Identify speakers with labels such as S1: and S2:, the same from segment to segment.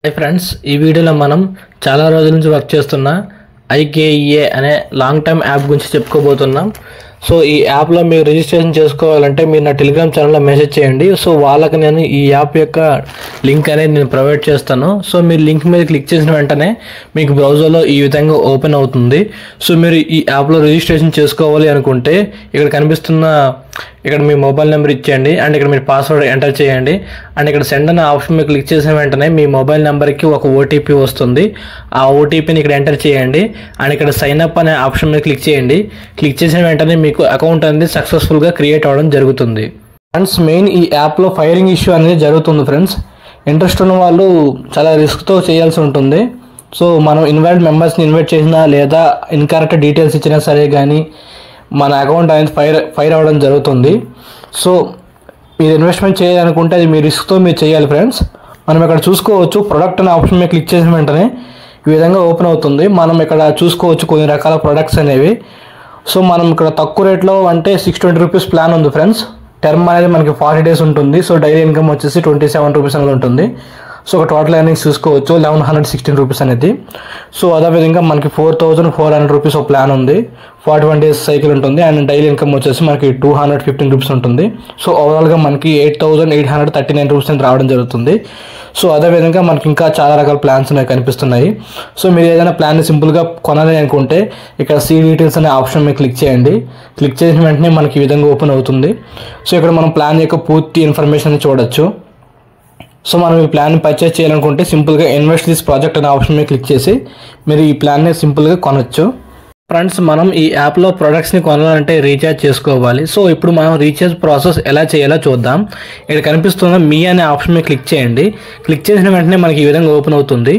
S1: Hi friends, ఈ వీడియోలో మనం చాలా రోజుల నుంచి వర్క్ చేస్తున్న IKEA అనే లాంగ్ టర్మ్ యాప్ గురించి చెప్పుకోబోతున్నాం. సో ఈ యాప్లో మీరు రిజిస్ట్రేషన్ చేసుకోవాలంటే మీరు నా టెలిగ్రామ్ ఛానల్లో మెసేజ్ చేయండి. సో వాళ్ళకి నేను ఈ యాప్ యొక్క లింక్ అనేది నేను ప్రొవైడ్ చేస్తాను. సో మీరు లింక్ మీద క్లిక్ చేసిన వెంటనే మీకు బ్రౌజర్లో ఈ విధంగా ఓపెన్ అవుతుంది. సో మీరు ఈ యాప్లో రిజిస్ట్రేషన్ చేసుకోవాలి అనుకుంటే ఇక్కడ మీ మొబైల్ నెంబర్ ఇచ్చేయండి అండ్ ఇక్కడ మీరు పాస్వర్డ్ ఎంటర్ చేయండి అండ్ ఇక్కడ సెండ్ అనే ఆప్షన్ మీద క్లిక్ చేసిన వెంటనే మీ మొబైల్ నెంబర్కి ఒక OTP వస్తుంది. ఆ OTPని ఇక్కడ ఎంటర్ చేయండి అండ్ ఇక్కడ సైన్ అప్ అనే ఆప్షన్ మీద క్లిక్ చేయండి. క్లిక్ చేసిన వెంటనే మీకు అకౌంట్ అనేది సక్సెస్ఫుల్గా క్రియేట్ అవ్వడం జరుగుతుంది. ఫ్రెండ్స్, మెయిన్ ఈ యాప్లో ఫైరింగ్ ఇష్యూ అనేది జరుగుతుంది. ఫ్రెండ్స్, ఇంట్రెస్ట్ ఉన్న వాళ్ళు చాలా రిస్క్తో చేయాల్సి ఉంటుంది. సో మనం మెంబర్స్ని ఇన్వైట్ చేసినా లేదా ఇన్కరెక్ట్ డీటెయిల్స్ ఇచ్చినా సరే కానీ మన అకౌంట్ అనేది ఫైర్ అవ్వడం జరుగుతుంది. సో మీరు ఇన్వెస్ట్మెంట్ చేయాలనుకుంటే అది మీ రిస్క్తో మీరు చేయాలి. ఫ్రెండ్స్, మనం ఇక్కడ చూసుకోవచ్చు ప్రొడక్ట్ అనే ఆప్షన్ మీద క్లిక్ చేసిన వెంటనే ఈ విధంగా ఓపెన్ అవుతుంది. మనం ఇక్కడ చూసుకోవచ్చు కొన్ని రకాల ప్రొడక్ట్స్ అనేవి. సో మనం ఇక్కడ తక్కువ రేట్లో అంటే 620 రూపీస్ ప్లాన్ ఉంది. ఫ్రెండ్స్, టర్మ్ అనేది మనకి 40 days ఉంటుంది. సో డైలీ ఇన్కమ్ వచ్చేసి 27 రూపీస్ అనేది ఉంటుంది. సో ఒక టోటల్ ఎర్నింగ్స్ చూసుకోవచ్చు 1116 రూపీస్ అనేది. సో అదేవిధంగా మనకి 4400 రూపీస్ ఒక ప్లాన్ ఉంది. 41 days సైకిల్ ఉంటుంది అండ్ డైలీ ఇన్కమ్ వచ్చేసి మనకి 215 రూపీస్ ఉంటుంది. సో ఓవరాల్గా మనకి 8839 రూపీస్ అనేది రావడం జరుగుతుంది. సో అదేవిధంగా మనకి ఇంకా చాలా రకాల ప్లాన్స్ అనేవి కనిపిస్తున్నాయి. సో మీరు ఏదైనా ప్లాన్ని సింపుల్గా కొనాలి అనుకుంటే ఇక్కడ సీ డీటెయిల్స్ అనే ఆప్షన్ మీద క్లిక్ చేయండి. క్లిక్ చేసిన వెంటనే మనకి ఈ విధంగా ఓపెన్ అవుతుంది. సో ఇక్కడ మనం ప్లాన్ యొక్క పూర్తి ఇన్ఫర్మేషన్ చూడొచ్చు. సో మనం ఈ ప్లాన్ పర్చేస్ చేయాలనుకుంటే సింపుల్గా ఇన్వెస్ట్ దిస్ ప్రాజెక్ట్ అనే ఆప్షన్ మీద క్లిక్ చేసి మీరు ఈ ప్లాన్ని సింపుల్గా కొనవచ్చు. ఫ్రెండ్స్, మనం ఈ యాప్లో ప్రొడక్ట్స్ని కొనాలంటే రీఛార్జ్ చేసుకోవాలి. సో ఇప్పుడు మనం రీఛార్జ్ ప్రాసెస్ ఎలా చేయాలో చూద్దాం. ఇక్కడ కనిపిస్తున్న మీ అనే ఆప్షన్ మీద క్లిక్ చేయండి. క్లిక్ చేసిన వెంటనే మనకి ఈ విధంగా ఓపెన్ అవుతుంది.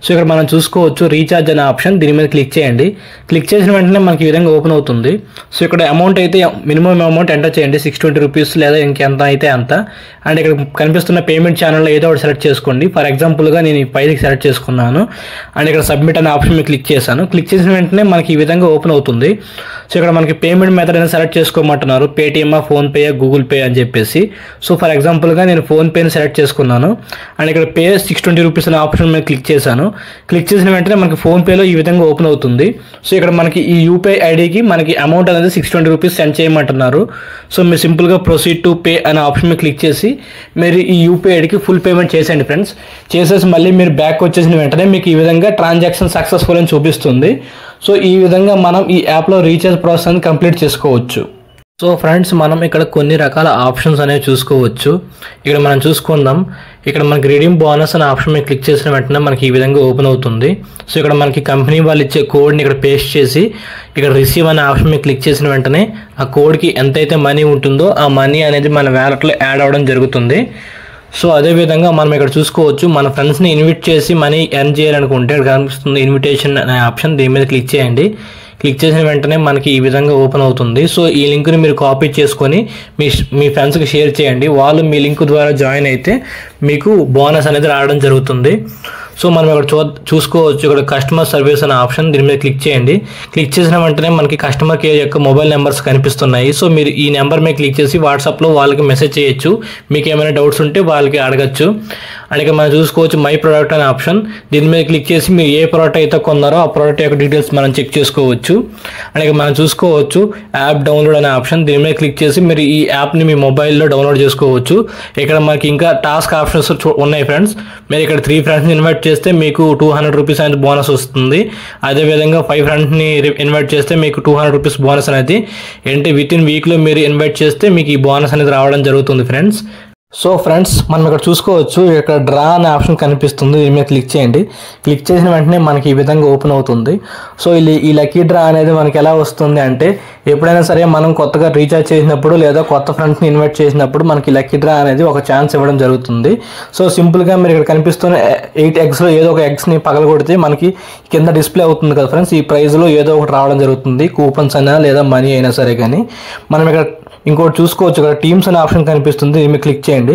S1: సో ఇక్కడ మనం చూసుకోవచ్చు రీఛార్జ్ అనే ఆప్షన్, దీని మీద క్లిక్ చేయండి. క్లిక్ చేసిన వెంటనే మనకి ఈ విధంగా ఓపెన్ అవుతుంది. సో ఇక్కడ అమౌంట్ అయితే మినిమం అమౌంట్ ఎంటర్ చేయండి, 620 రూపీస్ లేదా ఇంకెంత అయితే అంత. అండ్ ఇక్కడ కనిపిస్తున్న పేమెంట్ ఛానల్లో ఏదో ఒకటి సెలెక్ట్ చేసుకోండి. ఫర్ ఎగ్జాంపుల్గా నేను ఈ 5కి సెలెక్ట్ చేసుకున్నాను అండ్ ఇక్కడ సబ్మిట్ అనే ఆప్షన్ మీద క్లిక్ చేశాను. క్లిక్ చేసిన వెంటనే మనకి ఈ విధంగా ఓపెన్ అవుతుంది. సో ఇక్కడ మనకి పేమెంట్ మెథడ్ అనేది సెలెక్ట్ చేసుకోమంటున్నారు, పేటిఎం, ఫోన్పే, గూగుల్ పే అని చెప్పేసి. సో ఫర్ ఎగ్జాంపుల్గా నేను ఫోన్పేని సెలెక్ట్ చేసుకున్నాను అండ్ ఇక్కడ పే 620 రూపీస్ అనే ఆప్షన్ మీద క్లిక్ చేశాను. క్లిక్ చేసిన వెంటనే మనకి ఫోన్పేలో ఈ విధంగా ఓపెన్ అవుతుంది. సో ఇక్కడ మనకి ఈ UPI ఐడికి మనకి అమౌంట్ అనేది 620 రూపీస్ సెండ్ చేయమంటున్నారు. సో మీరు సింపుల్గా ప్రొసీడ్ టు పే అనే ఆప్షన్ మీద క్లిక్ చేసి మీరు ఈ UPI ఐడికి ఫుల్ పేమెంట్ చేసేయండి. ఫ్రెండ్స్, చేసేసి మళ్ళీ మీరు బ్యాక్ వచ్చేసిన వెంటనే మీకు ఈ విధంగా ట్రాన్సాక్షన్ సక్సెస్ఫుల్ అని చూపిస్తుంది. సో ఈ విధంగా మనం ఈ యాప్లో రీఛార్జ్ ప్రాసెస్ అని కంప్లీట్ చేసుకోవచ్చు. సో ఫ్రెండ్స్, మనం ఇక్కడ కొన్ని రకాల ఆప్షన్స్ అనేవి చూసుకోవచ్చు. ఇక్కడ మనం చూసుకుందాం. ఇక్కడ మనకి రిడీమ్ బోనస్ అనే ఆప్షన్ మీద క్లిక్ చేసిన వెంటనే మనకి ఈ విధంగా ఓపెన్ అవుతుంది. సో ఇక్కడ మనకి కంపెనీ వాళ్ళు ఇచ్చే కోడ్ని ఇక్కడ పేస్ట్ చేసి ఇక్కడ రిసీవ్ అనే ఆప్షన్ మీద క్లిక్ చేసిన వెంటనే ఆ కోడ్కి ఎంతైతే మనీ ఉంటుందో ఆ మనీ అనేది మన వ్యాలెట్లో యాడ్ అవ్వడం జరుగుతుంది. సో అదేవిధంగా మనం ఇక్కడ చూసుకోవచ్చు మన ఫ్రెండ్స్ని ఇన్వైట్ చేసి మనీ ఎర్న్ చేయాలనుకుంటే ఇక్కడ కనిపిస్తుంది ఇన్విటేషన్ అనే ఆప్షన్, దీని మీద క్లిక్ చేయండి. క్లిక్ చేసిన వెంటనే మనకి ఈ విధంగా ఓపెన్ అవుతుంది. సో ఈ లింక్ని మీరు కాపీ చేసుకొని మీ ఫ్రెండ్స్కి షేర్ చేయండి. వాళ్ళు మీ లింక్ ద్వారా జాయిన్ అయితే మీకు బోనస్ అనేది రావడం జరుగుతుంది. సో మనం ఇక్కడ చూసుకోవచ్చు ఇక్కడ కస్టమర్ సర్వీస్ అనే ఆప్షన్, దీని మీద క్లిక్ చేయండి. క్లిక్ చేసిన వెంటనే మనకి కస్టమర్ కేర్ యొక్క మొబైల్ నెంబర్స్ కనిపిస్తున్నాయి. సో మీరు ఈ నెంబర్ మీద క్లిక్ చేసి వాట్సాప్లో వాళ్ళకి మెసేజ్ చేయొచ్చు. మీకు ఏమైనా డౌట్స్ ఉంటే వాళ్ళకి అడగచ్చు. అండ్ ఇక్కడ మనం చూసుకోవచ్చు మై ప్రోడక్ట్ అనే ఆప్షన్, దీని మీద క్లిక్ చేసి మీరు ఏ ప్రోడక్ట్ అయితే కొన్నారో ఆ ప్రోడక్ట్ యొక్క డీటెయిల్స్ మనం చెక్ చేసుకోవచ్చు. అండ్ ఇక్కడ మనం చూసుకోవచ్చు యాప్ డౌన్లోడ్ అనే ఆప్షన్, దీని మీద క్లిక్ చేసి మీరు ఈ యాప్ని మీ మొబైల్లో డౌన్లోడ్ చేసుకోవచ్చు. ఇక్కడ మనకి ఇంకా టాస్క్ ఆప్షన్స్ ఉన్నాయి. ఫ్రెండ్స్, మీరు ఇక్కడ 3 ఫ్రెండ్స్ని ఇన్వైట్ చేస్తే మీకు 200 రూపీస్ అనేది బోనస్ వస్తుంది. అదేవిధంగా 5 ఫ్రెండ్స్ని ఇన్వైట్ చేస్తే మీకు 200 రూపీస్ బోనస్ అనేది వితిన్ వీక్లో మీరు ఇన్వైట్ చేస్తే మీకు ఈ బోనస్ అనేది రావడం జరుగుతుంది. ఫ్రెండ్స్, సో ఫ్రెండ్స్, మనం ఇక్కడ చూసుకోవచ్చు ఇక్కడ డ్రా అనే ఆప్షన్ కనిపిస్తుంది, దీని మీద క్లిక్ చేయండి. క్లిక్ చేసిన వెంటనే మనకి ఈ విధంగా ఓపెన్ అవుతుంది. సో ఈ లక్కీ డ్రా అనేది మనకి ఎలా వస్తుంది అంటే ఎప్పుడైనా సరే మనం కొత్తగా రీఛార్జ్ చేసినప్పుడు లేదా కొత్త ఫ్రెండ్స్ని ఇన్వైట్ చేసినప్పుడు మనకి లక్కీ డ్రా అనేది ఒక ఛాన్స్ ఇవ్వడం జరుగుతుంది. సో సింపుల్గా మీరు ఇక్కడ కనిపిస్తున్న 8 eggsలో ఏదో ఒక ఎగ్స్ని పగలగొడితే మనకి కింద డిస్ప్లే అవుతుంది కదా ఫ్రెండ్స్, ఈ ప్రైజ్లో ఏదో ఒకటి రావడం జరుగుతుంది, కూపన్స్ అయినా లేదా మనీ అయినా సరే. కానీ మనం ఇక్కడ ఇంకోటి చూసుకోవచ్చు ఇక్కడ టీమ్స్ అనే ఆప్షన్ కనిపిస్తుంది, దీని మీద క్లిక్ చేయండి.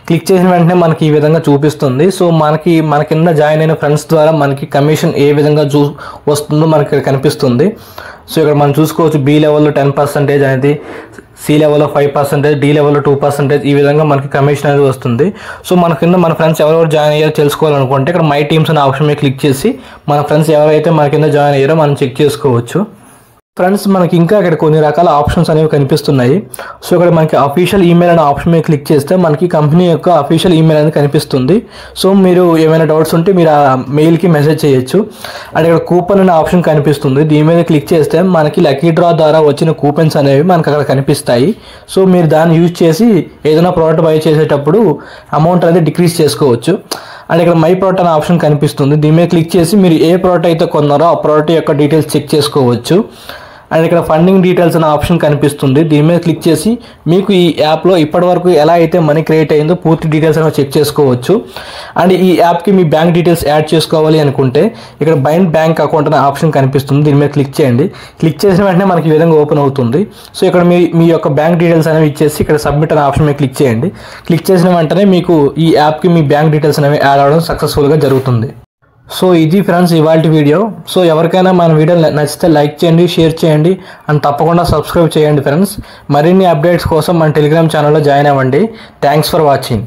S1: క్లిక్ చేసిన వెంటనే మనకి ఈ విధంగా చూపిస్తుంది. సో మన కింద జాయిన్ అయిన ఫ్రెండ్స్ ద్వారా మనకి కమిషన్ ఏ విధంగా వస్తుందో మనకి ఇక్కడ కనిపిస్తుంది. సో ఇక్కడ మనం చూసుకోవచ్చు B లెవెల్లో 10% అనేది, సి లెవెల్లో 5%, డి లెవెల్లో 2%, ఈ విధంగా మనకి కమిషన్ అనేది వస్తుంది. సో మన కింద మన ఫ్రెండ్స్ ఎవరెవరు జాయిన్ అయ్యారో తెలుసుకోవాలనుకుంటే ఇక్కడ మై టీమ్స్ అనే ఆప్షన్ మీద క్లిక్ చేసి మన ఫ్రెండ్స్ ఎవరైతే మన కింద జాయిన్ అయ్యారో మనం చెక్ చేసుకోవచ్చు. ఫ్రెండ్స్ మనకి ఇంకా ఇక్కడ కొన్ని రకాల ఆప్షన్స్ అనేవి కనిపిస్తున్నాయి. సో ఇక్కడ మనకి అఫీషియల్ ఈమెయిల్ అనే ఆప్షన్ మీద క్లిక్ చేస్తే మనకి కంపెనీ యొక్క అఫీషియల్ ఈమెయిల్ అనేది కనిపిస్తుంది. సో మీరు ఏమైనా డౌట్స్ ఉంటే మీరు ఆ మెయిల్కి మెసేజ్ చేయొచ్చు. అండ్ ఇక్కడ కూపన్ అనే ఆప్షన్ కనిపిస్తుంది. దీని మీద క్లిక్ చేస్తే మనకి లక్కీ డ్రా ద్వారా వచ్చిన కూపన్స్ అనేవి మనకు అక్కడ కనిపిస్తాయి. సో మీరు దాన్ని యూజ్ చేసి ఏదైనా ప్రోడక్ట్ బై చేసేటప్పుడు అమౌంట్ అనేది డిక్రీజ్ చేసుకోవచ్చు. అండ్ ఇక్కడ మై ప్రోడక్ట్ అనే ఆప్షన్ కనిపిస్తుంది. దీని మీద క్లిక్ చేసి మీరు ఏ ప్రోడక్ట్ అయితే కొన్నారో ఆ ప్రోడక్ట్ యొక్క డీటెయిల్స్ చెక్ చేసుకోవచ్చు. అండ్ ఇక్కడ ఫండింగ్ డీటెయిల్స్ అనే ఆప్షన్ కనిపిస్తుంది. దీని మీద క్లిక్ చేసి మీకు ఈ యాప్లో ఇప్పటివరకు ఎలా అయితే మనీ క్రియేట్ అయిందో పూర్తి డీటెయిల్స్ అనేవి చెక్ చేసుకోవచ్చు. అండ్ ఈ యాప్కి మీ బ్యాంక్ డీటెయిల్స్ యాడ్ చేసుకోవాలి అనుకుంటే ఇక్కడ బైండ్ బ్యాంక్ అకౌంట్ అనే ఆప్షన్ కనిపిస్తుంది. దీని మీద క్లిక్ చేయండి. క్లిక్ చేసిన వెంటనే మనకి ఈ విధంగా ఓపెన్ అవుతుంది. సో ఇక్కడ మీ యొక్క బ్యాంక్ డీటెయిల్స్ అనేవి ఇచ్చేసి ఇక్కడ సబ్మిట్ అనే ఆప్షన్ మీద క్లిక్ చేయండి. క్లిక్ చేసిన వెంటనే మీకు ఈ యాప్కి మీ బ్యాంక్ డీటెయిల్స్ అనేవి యాడ్ అవ్వడం సక్సెస్ఫుల్గా జరుగుతుంది. సో ఇది ఫ్రెండ్స్ ఇవాల్టి వీడియో. సో ఎవరికైనా మన వీడియో నచ్చితే లైక్ చేయండి, షేర్ చేయండి అండ్ తప్పకుండా సబ్స్క్రైబ్ చేయండి ఫ్రెండ్స్. మరిన్ని అప్డేట్స్ కోసం మన టెలిగ్రామ్ ఛానల్లో జాయిన్ అవ్వండి. Thanks for watching.